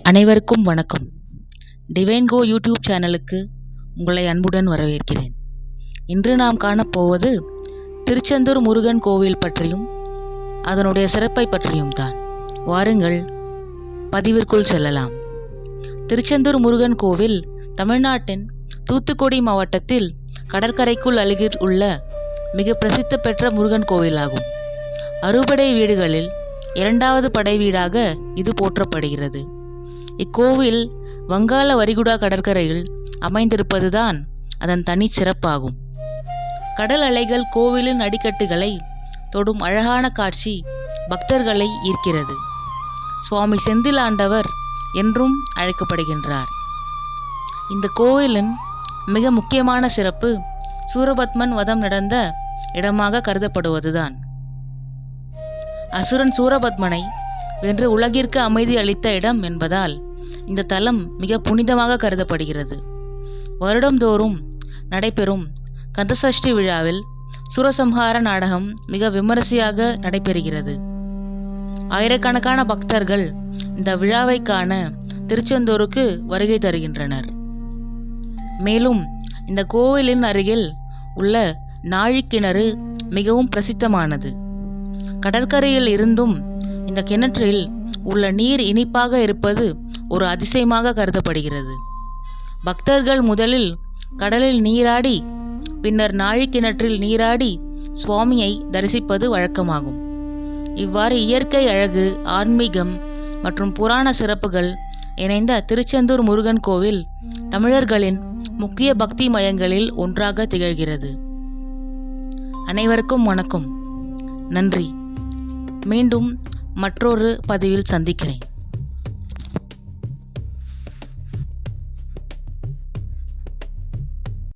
அனைவருக்கும் வணக்கம். டிவைன் கோ யூடியூப் சேனலுக்கு உங்களை அன்புடன் வரவேற்கிறேன். இன்று நாம் காணப்போவது திருச்செந்தூர் முருகன் கோவில் பற்றியும் அதனுடைய சிறப்பை பற்றியும் தான். வாருங்கள் பதிவிற்குள் செல்லலாம். திருச்செந்தூர் முருகன் கோவில் தமிழ்நாட்டின் தூத்துக்குடி மாவட்டத்தில் கடற்கரைக்குள் அருகில் உள்ள மிக பிரசித்தி பெற்ற முருகன் கோவிலாகும். அறுபடை வீடுகளில் இரண்டாவது படை வீடாக இது போற்றப்படுகிறது. இக்கோவில் வங்காள விரிகுடா கடற்கரையில் அமைந்திருப்பதுதான் அதன் தனி சிறப்பாகும். கடல் அலைகள் கோவிலின் அடிக்கட்டுகளை தொடும் அழகான காட்சி பக்தர்களை ஈர்க்கிறது. சுவாமி செந்தில் ஆண்டவர் என்றும் அழைக்கப்படுகின்றார். இந்த கோவிலின் மிக முக்கியமான சிறப்பு சூரபத்மன் வதம் நடந்த இடமாக கருதப்படுவதுதான். அசுரன் சூரபத்மனை வென்று உலகிற்கு அமைதி அளித்த இடம் என்பதால் இந்த தலம் மிக புனிதமாக கருதப்படுகிறது. வருடந்தோறும் நடைபெறும் கந்தசஷ்டி விழாவில் சூரசம்ஹார நாடகம் மிக விமரிசையாக நடைபெறுகிறது. ஆயிரக்கணக்கான பக்தர்கள் இந்த விழாவை காண திருச்செந்தூருக்கு வருகை தருகின்றனர். மேலும் இந்த கோவிலின் அருகில் உள்ள நாழிக்கிணறு மிகவும் பிரசித்தமானது. கடற்கரையில் இருந்தும் இந்த கிணற்றில் உள்ள நீர் இனிப்பாக இருப்பது ஒரு அதிசயமாக கருதப்படுகிறது. பக்தர்கள் முதலில் கடலில் நீராடி பின்னர் நாழிக்கிணற்றில் நீராடி சுவாமியை தரிசிப்பது வழக்கமாகும். இவ்வாறு இயற்கை அழகு, ஆன்மீகம் மற்றும் புராண சிறப்புகள் இணைந்த திருச்செந்தூர் முருகன் கோவில் தமிழர்களின் முக்கிய பக்தி மையங்களில் ஒன்றாக திகழ்கிறது. அனைவருக்கும் வணக்கம். நன்றி. மீண்டும் மற்றொரு பதிவில் சந்திக்கிறேன்.